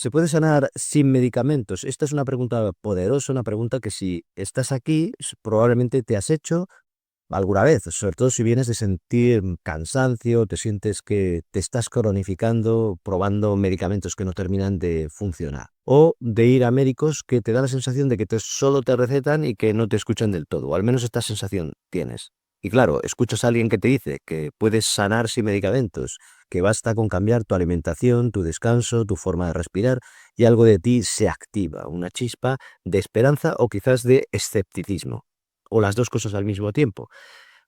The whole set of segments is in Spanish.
¿Se puede sanar sin medicamentos? Esta es una pregunta poderosa, una pregunta que si estás aquí, probablemente te has hecho alguna vez, sobre todo si vienes de sentir cansancio, te sientes que te estás cronificando, probando medicamentos que no terminan de funcionar. O de ir a médicos que te da la sensación de que solo te recetan y que no te escuchan del todo, o al menos esta sensación tienes. Y claro, escuchas a alguien que te dice que puedes sanar sin medicamentos, que basta con cambiar tu alimentación, tu descanso, tu forma de respirar, y algo de ti se activa, una chispa de esperanza o quizás de escepticismo, o las dos cosas al mismo tiempo.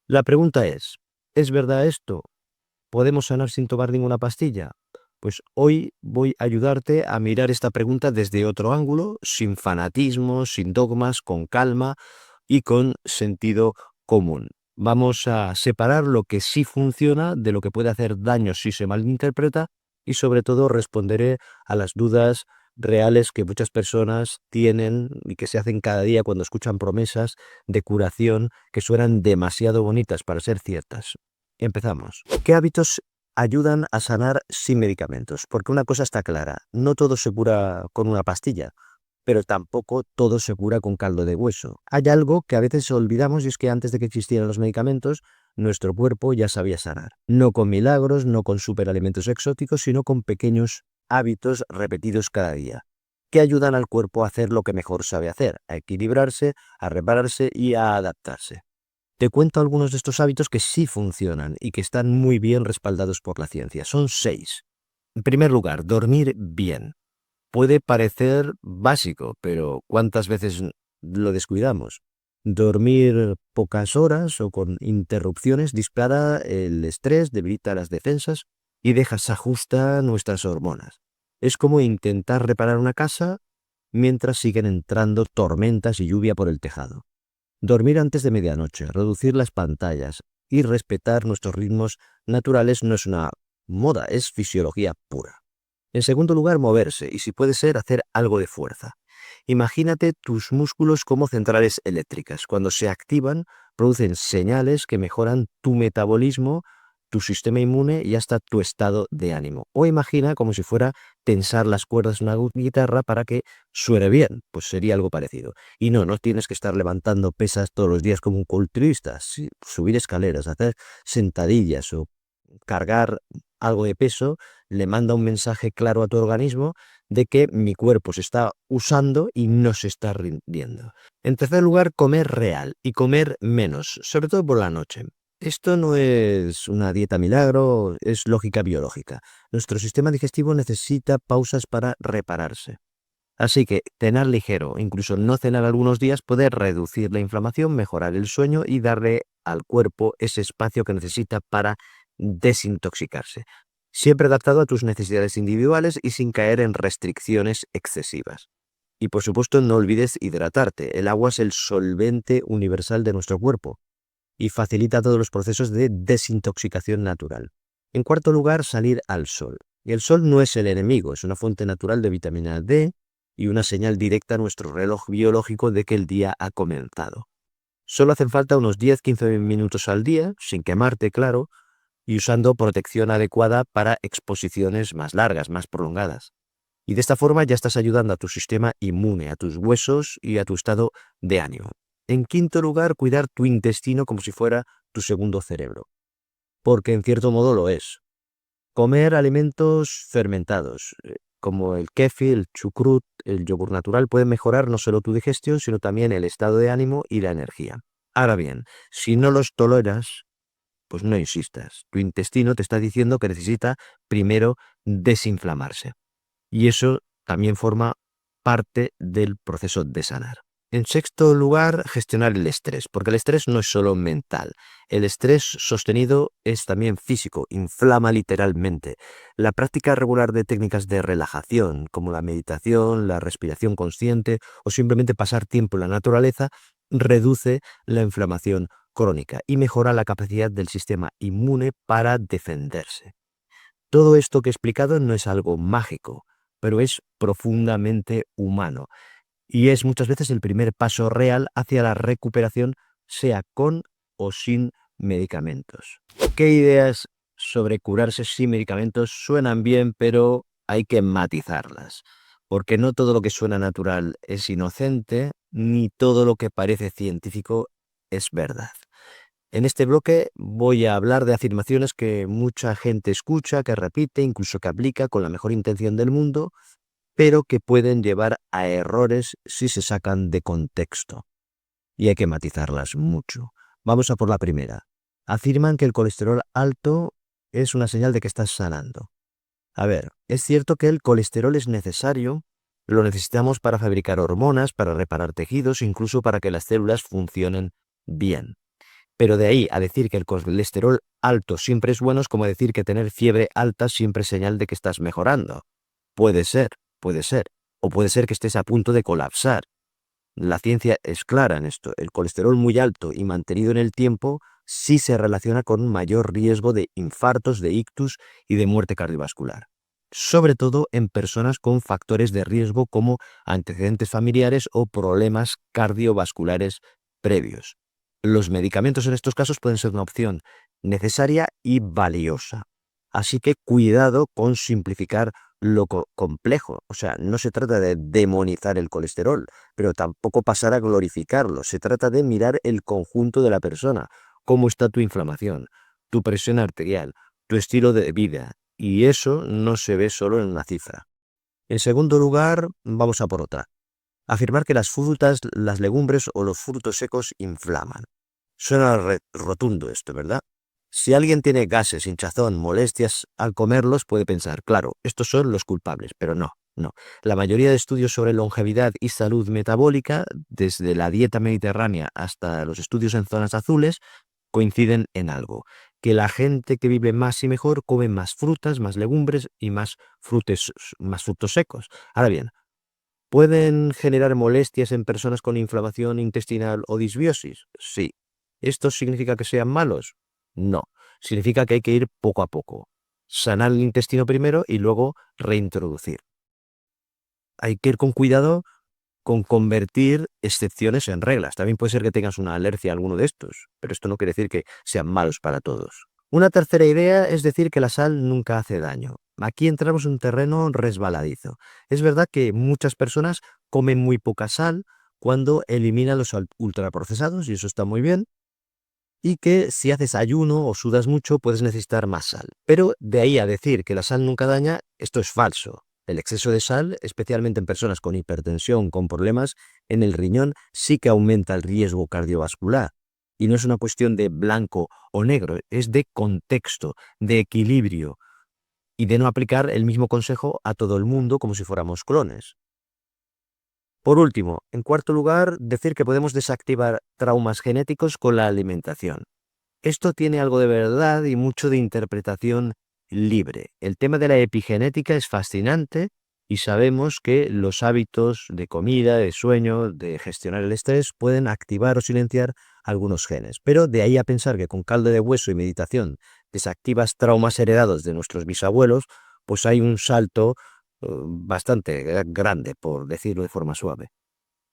La pregunta ¿es verdad esto? ¿Podemos sanar sin tomar ninguna pastilla? Pues hoy voy a ayudarte a mirar esta pregunta desde otro ángulo, sin fanatismo, sin dogmas, con calma y con sentido común. Vamos a separar lo que sí funciona de lo que puede hacer daño si se malinterpreta y sobre todo responderé a las dudas reales que muchas personas tienen y que se hacen cada día cuando escuchan promesas de curación que suenan demasiado bonitas para ser ciertas. Empezamos. ¿Qué hábitos ayudan a sanar sin medicamentos? Porque una cosa está clara, no todo se cura con una pastilla, pero tampoco todo se cura con caldo de hueso. Hay algo que a veces olvidamos y es que antes de que existieran los medicamentos, nuestro cuerpo ya sabía sanar. No con milagros, no con superalimentos exóticos, sino con pequeños hábitos repetidos cada día, que ayudan al cuerpo a hacer lo que mejor sabe hacer, a equilibrarse, a repararse y a adaptarse. Te cuento algunos de estos hábitos que sí funcionan y que están muy bien respaldados por la ciencia. Son 6. En primer lugar, dormir bien. Puede parecer básico, pero ¿cuántas veces lo descuidamos? Dormir pocas horas o con interrupciones dispara el estrés, debilita las defensas y desajusta nuestras hormonas. Es como intentar reparar una casa mientras siguen entrando tormentas y lluvia por el tejado. Dormir antes de medianoche, reducir las pantallas y respetar nuestros ritmos naturales no es una moda, es fisiología pura. En segundo lugar, moverse y si puede ser, hacer algo de fuerza. Imagínate tus músculos como centrales eléctricas. Cuando se activan, producen señales que mejoran tu metabolismo, tu sistema inmune y hasta tu estado de ánimo. O imagina como si fuera tensar las cuerdas de una guitarra para que suene bien, pues sería algo parecido. Y no tienes que estar levantando pesas todos los días como un culturista. Sí, subir escaleras, hacer sentadillas o cargar algo de peso le manda un mensaje claro a tu organismo de que mi cuerpo se está usando y no se está rindiendo. En tercer lugar, comer real y comer menos, sobre todo por la noche. Esto no es una dieta milagro, es lógica biológica. Nuestro sistema digestivo necesita pausas para repararse. Así que cenar ligero, incluso no cenar algunos días, puede reducir la inflamación, mejorar el sueño y darle al cuerpo ese espacio que necesita para desintoxicarse. Siempre adaptado a tus necesidades individuales y sin caer en restricciones excesivas. Y por supuesto, no olvides hidratarte. El agua es el solvente universal de nuestro cuerpo y facilita todos los procesos de desintoxicación natural. En cuarto lugar, salir al sol. Y el sol no es el enemigo, es una fuente natural de vitamina D y una señal directa a nuestro reloj biológico de que el día ha comenzado. Solo hacen falta unos 10-15 minutos al día, sin quemarte, claro, y usando protección adecuada para exposiciones más largas, más prolongadas. Y de esta forma ya estás ayudando a tu sistema inmune, a tus huesos y a tu estado de ánimo. En quinto lugar, cuidar tu intestino como si fuera tu segundo cerebro, porque en cierto modo lo es. Comer alimentos fermentados, como el kéfir, el chucrut, el yogur natural, pueden mejorar no solo tu digestión, sino también el estado de ánimo y la energía. Ahora bien, si no los toleras, pues no insistas. Tu intestino te está diciendo que necesita primero desinflamarse. Y eso también forma parte del proceso de sanar. En sexto lugar, gestionar el estrés, porque el estrés no es solo mental. El estrés sostenido es también físico, inflama literalmente. La práctica regular de técnicas de relajación, como la meditación, la respiración consciente o simplemente pasar tiempo en la naturaleza, reduce la inflamación crónica y mejora la capacidad del sistema inmune para defenderse. Todo esto que he explicado no es algo mágico, pero es profundamente humano y es muchas veces el primer paso real hacia la recuperación, sea con o sin medicamentos. ¿Qué ideas sobre curarse sin medicamentos suenan bien, pero hay que matizarlas? porque no todo lo que suena natural es inocente, ni todo lo que parece científico es verdad. En este bloque voy a hablar de afirmaciones que mucha gente escucha, que repite, incluso que aplica con la mejor intención del mundo, pero que pueden llevar a errores si se sacan de contexto. Y hay que matizarlas mucho. Vamos a por la primera. Afirman que el colesterol alto es una señal de que estás sanando. A ver, es cierto que el colesterol es necesario, lo necesitamos para fabricar hormonas, para reparar tejidos, incluso para que las células funcionen bien. Pero de ahí a decir que el colesterol alto siempre es bueno es como decir que tener fiebre alta siempre es señal de que estás mejorando. Puede ser, puede ser. O puede ser que estés a punto de colapsar. La ciencia es clara en esto. El colesterol muy alto y mantenido en el tiempo sí se relaciona con un mayor riesgo de infartos, de ictus y de muerte cardiovascular. Sobre todo en personas con factores de riesgo como antecedentes familiares o problemas cardiovasculares previos. Los medicamentos en estos casos pueden ser una opción necesaria y valiosa. Así que cuidado con simplificar lo complejo. O sea, no se trata de demonizar el colesterol, pero tampoco pasar a glorificarlo. Se trata de mirar el conjunto de la persona, cómo está tu inflamación, tu presión arterial, tu estilo de vida, y eso no se ve solo en una cifra. En segundo lugar, vamos a por otra. Afirmar que las frutas, las legumbres o los frutos secos inflaman. Suena rotundo esto, ¿verdad? Si alguien tiene gases, hinchazón, molestias al comerlos, puede pensar, claro, estos son los culpables, pero no, no. La mayoría de estudios sobre longevidad y salud metabólica, desde la dieta mediterránea hasta los estudios en zonas azules, coinciden en algo, que la gente que vive más y mejor come más frutas, más legumbres y más frutos secos. Ahora bien, ¿pueden generar molestias en personas con inflamación intestinal o disbiosis? Sí. ¿Esto significa que sean malos? No. Significa que hay que ir poco a poco. Sanar el intestino primero y luego reintroducir. Hay que ir con cuidado con convertir excepciones en reglas. También puede ser que tengas una alergia a alguno de estos, pero esto no quiere decir que sean malos para todos. Una tercera idea es decir que la sal nunca hace daño. Aquí entramos en un terreno resbaladizo. Es verdad que muchas personas comen muy poca sal cuando eliminan los ultraprocesados, y eso está muy bien, y que si haces ayuno o sudas mucho puedes necesitar más sal. Pero de ahí a decir que la sal nunca daña, esto es falso. El exceso de sal, especialmente en personas con hipertensión, con problemas en el riñón, sí que aumenta el riesgo cardiovascular. Y no es una cuestión de blanco o negro, es de contexto, de equilibrio y de no aplicar el mismo consejo a todo el mundo como si fuéramos clones. Por último, en cuarto lugar, decir que podemos desactivar traumas genéticos con la alimentación. Esto tiene algo de verdad y mucho de interpretación libre. El tema de la epigenética es fascinante y sabemos que los hábitos de comida, de sueño, de gestionar el estrés pueden activar o silenciar algunos genes. Pero de ahí a pensar que con caldo de hueso y meditación desactivas traumas heredados de nuestros bisabuelos, pues hay un salto bastante grande, por decirlo de forma suave.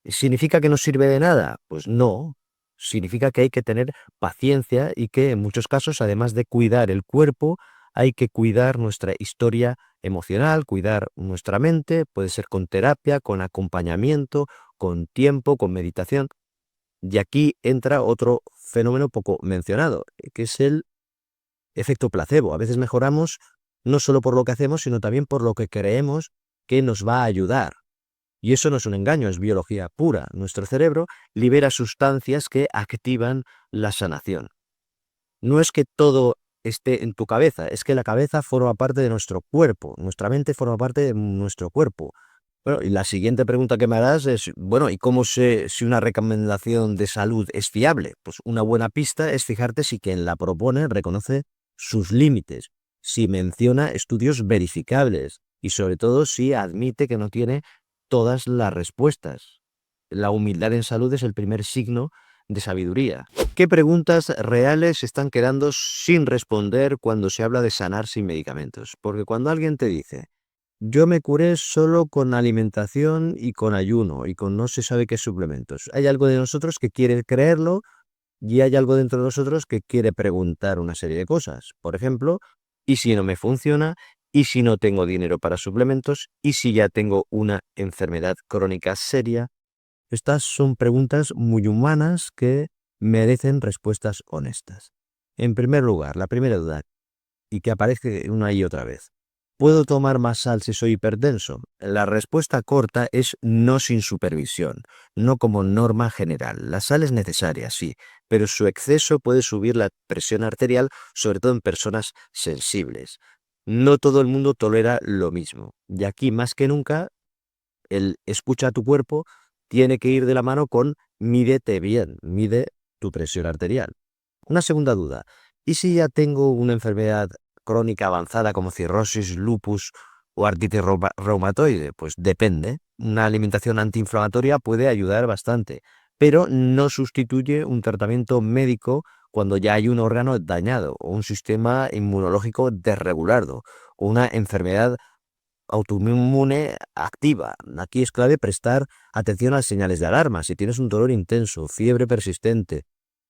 ¿Significa que no sirve de nada? Pues no. Significa que hay que tener paciencia y que en muchos casos, además de cuidar el cuerpo, hay que cuidar nuestra historia emocional, cuidar nuestra mente, puede ser con terapia, con acompañamiento, con tiempo, con meditación. Y aquí entra otro fenómeno poco mencionado, que es el efecto placebo. A veces mejoramos no solo por lo que hacemos, sino también por lo que creemos que nos va a ayudar. Y eso no es un engaño, es biología pura. Nuestro cerebro libera sustancias que activan la sanación. No es que todo esté en tu cabeza, es que la cabeza forma parte de nuestro cuerpo, nuestra mente forma parte de nuestro cuerpo. Bueno, y la siguiente pregunta que me harás es, bueno, ¿y cómo sé si una recomendación de salud es fiable? Pues una buena pista es fijarte si quien la propone reconoce sus límites, si menciona estudios verificables y sobre todo si admite que no tiene todas las respuestas. La humildad en salud es el primer signo de sabiduría. ¿Qué preguntas reales están quedando sin responder cuando se habla de sanar sin medicamentos? Porque cuando alguien te dice, yo me curé solo con alimentación y con ayuno y con no se sabe qué suplementos, hay algo de nosotros que quiere creerlo y hay algo dentro de nosotros que quiere preguntar una serie de cosas. Por ejemplo, ¿y si no me funciona? ¿Y si no tengo dinero para suplementos? ¿Y si ya tengo una enfermedad crónica seria? Estas son preguntas muy humanas que merecen respuestas honestas. En primer lugar, la primera duda, y que aparece una y otra vez. ¿Puedo tomar más sal si soy hipertenso? La respuesta corta es no sin supervisión, no como norma general. La sal es necesaria, sí, pero su exceso puede subir la presión arterial, sobre todo en personas sensibles. No todo el mundo tolera lo mismo, y aquí más que nunca el escucha a tu cuerpo tiene que ir de la mano con mídete bien, mide tu presión arterial. Una segunda duda, ¿y si ya tengo una enfermedad crónica avanzada como cirrosis, lupus o artritis reumatoide? Pues depende. Una alimentación antiinflamatoria puede ayudar bastante, pero no sustituye un tratamiento médico cuando ya hay un órgano dañado o un sistema inmunológico desregulado o una enfermedad autoinmune activa. Aquí es clave prestar atención a las señales de alarma. Si tienes un dolor intenso, fiebre persistente,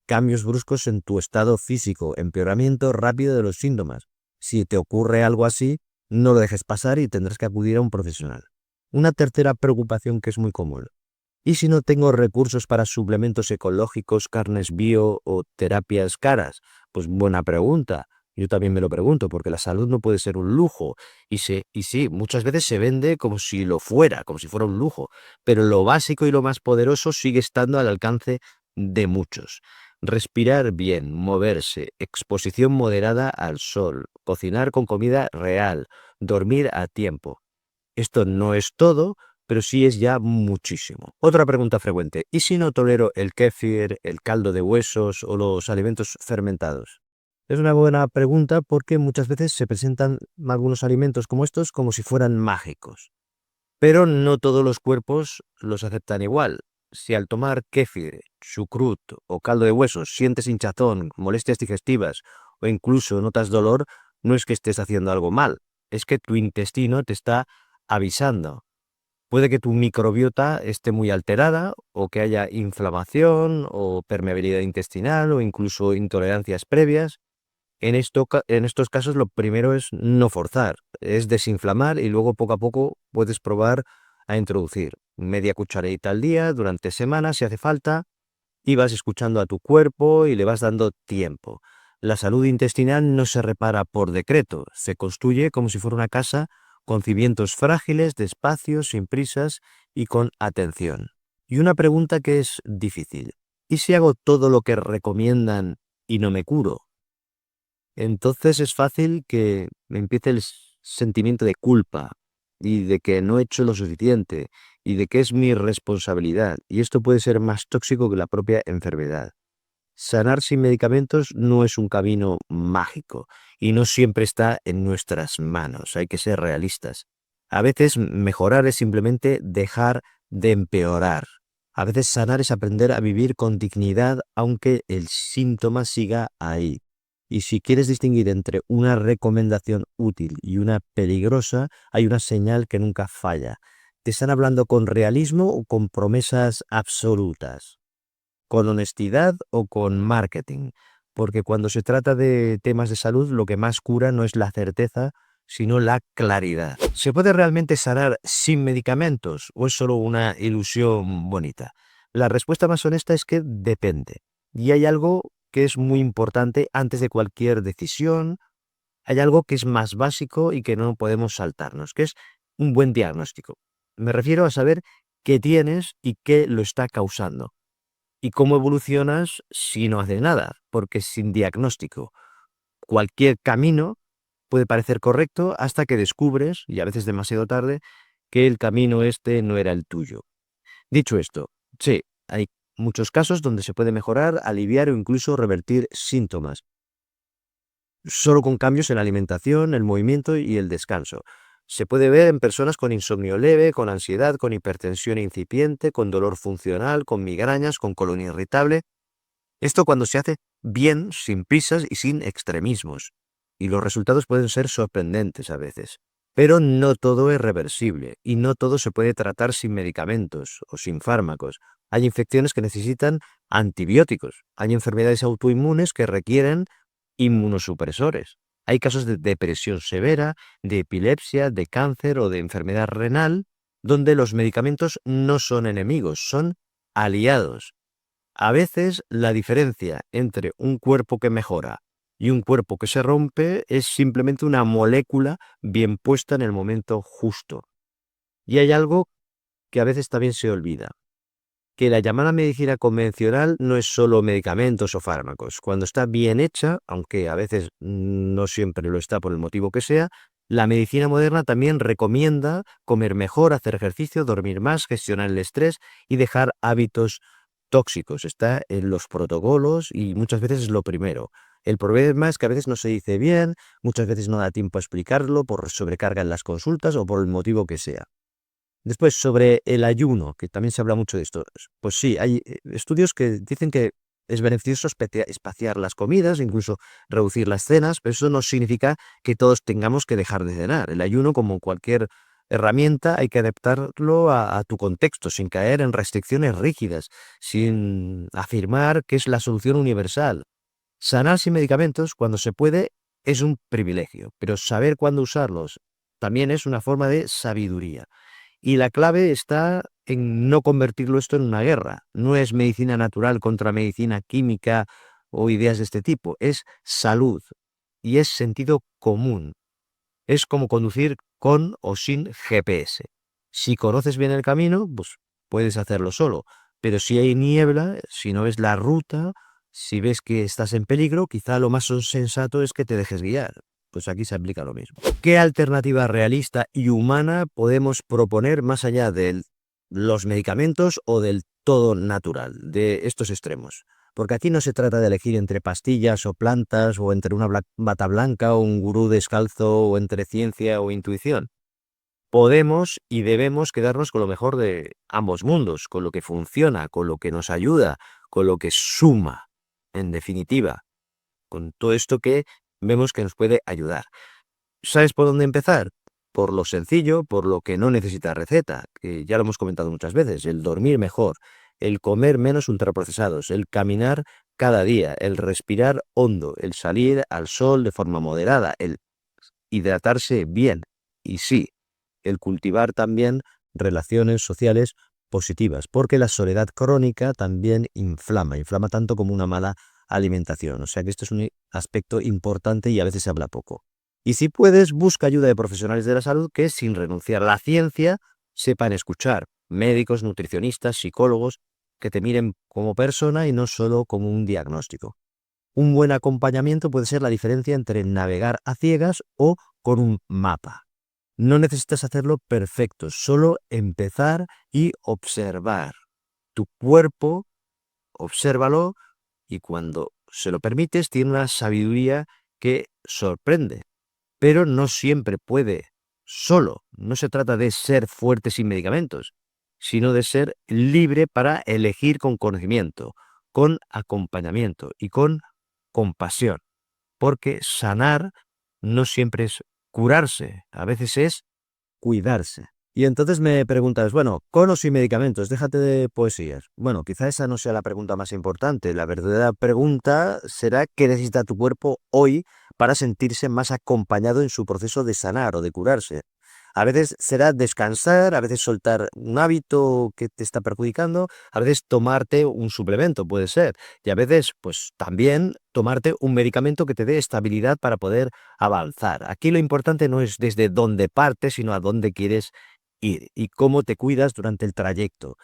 cambios bruscos en tu estado físico, empeoramiento rápido de los síntomas. Si te ocurre algo así, no lo dejes pasar y tendrás que acudir a un profesional. Una tercera preocupación que es muy común. ¿Y si no tengo recursos para suplementos ecológicos, carnes bio o terapias caras? Pues buena pregunta. Yo también me lo pregunto, porque la salud no puede ser un lujo. Y sí, muchas veces se vende como si lo fuera, como si fuera un lujo. Pero lo básico y lo más poderoso sigue estando al alcance de muchos. Respirar bien, moverse, exposición moderada al sol, cocinar con comida real, dormir a tiempo. Esto no es todo, pero sí es ya muchísimo. Otra pregunta frecuente, ¿y si no tolero el kéfir, el caldo de huesos o los alimentos fermentados? Es una buena pregunta porque muchas veces se presentan algunos alimentos como estos como si fueran mágicos. Pero no todos los cuerpos los aceptan igual. Si al tomar kéfir, chucrut o caldo de huesos sientes hinchazón, molestias digestivas o incluso notas dolor, no es que estés haciendo algo mal, es que tu intestino te está avisando. Puede que tu microbiota esté muy alterada o que haya inflamación o permeabilidad intestinal o incluso intolerancias previas. En estos casos lo primero es no forzar, es desinflamar y luego poco a poco puedes probar a introducir media cucharadita al día durante semanas si hace falta y vas escuchando a tu cuerpo y le vas dando tiempo. La salud intestinal no se repara por decreto, se construye como si fuera una casa con cimientos frágiles, despacio, sin prisas y con atención. Y una pregunta que es difícil. ¿Y si hago todo lo que recomiendan y no me curo? Entonces es fácil que me empiece el sentimiento de culpa y de que no he hecho lo suficiente y de que es mi responsabilidad. Y esto puede ser más tóxico que la propia enfermedad. Sanar sin medicamentos no es un camino mágico y no siempre está en nuestras manos. Hay que ser realistas. A veces mejorar es simplemente dejar de empeorar. A veces sanar es aprender a vivir con dignidad aunque el síntoma siga ahí. Y si quieres distinguir entre una recomendación útil y una peligrosa, hay una señal que nunca falla. ¿Te están hablando con realismo o con promesas absolutas? ¿Con honestidad o con marketing? Porque cuando se trata de temas de salud, lo que más cura no es la certeza, sino la claridad. ¿Se puede realmente sanar sin medicamentos o es solo una ilusión bonita? La respuesta más honesta es que depende. Y hay algo que es muy importante antes de cualquier decisión, hay algo que es más básico y que no podemos saltarnos, que es un buen diagnóstico. Me refiero a saber qué tienes y qué lo está causando y cómo evolucionas si no haces nada, porque sin diagnóstico cualquier camino puede parecer correcto hasta que descubres, y a veces demasiado tarde, que el camino este no era el tuyo. Dicho esto, sí, hay muchos casos donde se puede mejorar, aliviar o incluso revertir síntomas, solo con cambios en la alimentación, el movimiento y el descanso. Se puede ver en personas con insomnio leve, con ansiedad, con hipertensión incipiente, con dolor funcional, con migrañas, con colon irritable. Esto cuando se hace bien, sin prisas y sin extremismos. Y los resultados pueden ser sorprendentes a veces. Pero no todo es reversible y no todo se puede tratar sin medicamentos o sin fármacos. Hay infecciones que necesitan antibióticos. Hay enfermedades autoinmunes que requieren inmunosupresores. Hay casos de depresión severa, de epilepsia, de cáncer o de enfermedad renal, donde los medicamentos no son enemigos, son aliados. A veces la diferencia entre un cuerpo que mejora y un cuerpo que se rompe es simplemente una molécula bien puesta en el momento justo. Y hay algo que a veces también se olvida, que la llamada medicina convencional no es solo medicamentos o fármacos. Cuando está bien hecha, aunque a veces no siempre lo está por el motivo que sea, la medicina moderna también recomienda comer mejor, hacer ejercicio, dormir más, gestionar el estrés y dejar hábitos tóxicos. Está en los protocolos y muchas veces es lo primero. El problema es que a veces no se dice bien, muchas veces no da tiempo a explicarlo por sobrecarga en las consultas o por el motivo que sea. Después, sobre el ayuno, que también se habla mucho de esto. Pues sí, hay estudios que dicen que es beneficioso espaciar las comidas, incluso reducir las cenas, pero eso no significa que todos tengamos que dejar de cenar. El ayuno, como cualquier herramienta, hay que adaptarlo a tu contexto, sin caer en restricciones rígidas, sin afirmar que es la solución universal. Sanar sin medicamentos, cuando se puede, es un privilegio, pero saber cuándo usarlos también es una forma de sabiduría. Y la clave está en no convertirlo esto en una guerra. No es medicina natural contra medicina química o ideas de este tipo. Es salud y es sentido común. Es como conducir con o sin GPS. Si conoces bien el camino, pues puedes hacerlo solo. Pero si hay niebla, si no ves la ruta, si ves que estás en peligro, quizá lo más sensato es que te dejes guiar. Pues aquí se aplica lo mismo. ¿Qué alternativa realista y humana podemos proponer más allá de los medicamentos o del todo natural, de estos extremos? Porque aquí no se trata de elegir entre pastillas o plantas, o entre una bata blanca o un gurú descalzo, o entre ciencia o intuición. Podemos y debemos quedarnos con lo mejor de ambos mundos, con lo que funciona, con lo que nos ayuda, con lo que suma, en definitiva, con todo esto que vemos que nos puede ayudar. ¿Sabes por dónde empezar? Por lo sencillo, por lo que no necesita receta, que ya lo hemos comentado muchas veces: el dormir mejor, el comer menos ultraprocesados, el caminar cada día, el respirar hondo, el salir al sol de forma moderada, el hidratarse bien y sí, el cultivar también relaciones sociales positivas, porque la soledad crónica también inflama tanto como una mala alimentación. O sea que esto es un aspecto importante y a veces se habla poco. Y si puedes, busca ayuda de profesionales de la salud que, sin renunciar a la ciencia, sepan escuchar: médicos, nutricionistas, psicólogos, que te miren como persona y no solo como un diagnóstico. Un buen acompañamiento puede ser la diferencia entre navegar a ciegas o con un mapa. No necesitas hacerlo perfecto, solo empezar y observar. Tu cuerpo, obsérvalo, y cuando se lo permites, tiene una sabiduría que sorprende. Pero no siempre puede solo. No se trata de ser fuerte sin medicamentos, sino de ser libre para elegir con conocimiento, con acompañamiento y con compasión. Porque sanar no siempre es curarse, a veces es cuidarse. Y entonces me preguntas, bueno, con o sin medicamentos, déjate de poesías. Bueno, quizá esa no sea la pregunta más importante. La verdadera pregunta será: ¿qué necesita tu cuerpo hoy para sentirse más acompañado en su proceso de sanar o de curarse? A veces será descansar, a veces soltar un hábito que te está perjudicando, a veces tomarte un suplemento, puede ser, y a veces, pues también tomarte un medicamento que te dé estabilidad para poder avanzar. Aquí lo importante no es desde dónde partes, sino a dónde quieres ir y cómo te cuidas durante el trayecto.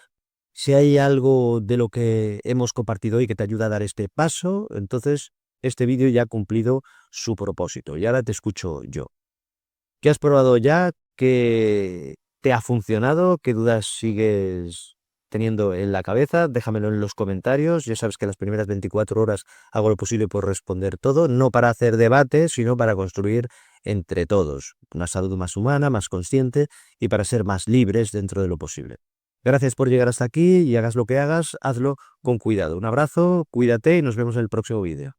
Si hay algo de lo que hemos compartido hoy que te ayuda a dar este paso, entonces este vídeo ya ha cumplido su propósito. Y ahora te escucho yo. ¿Qué has probado ya? ¿Qué te ha funcionado? ¿Qué dudas sigues teniendo en la cabeza? Déjamelo en los comentarios. Ya sabes que en las primeras 24 horas hago lo posible por responder todo, no para hacer debate, sino para construir entre todos una salud más humana, más consciente, y para ser más libres dentro de lo posible. Gracias por llegar hasta aquí, y hagas lo que hagas, hazlo con cuidado. Un abrazo, cuídate y nos vemos en el próximo vídeo.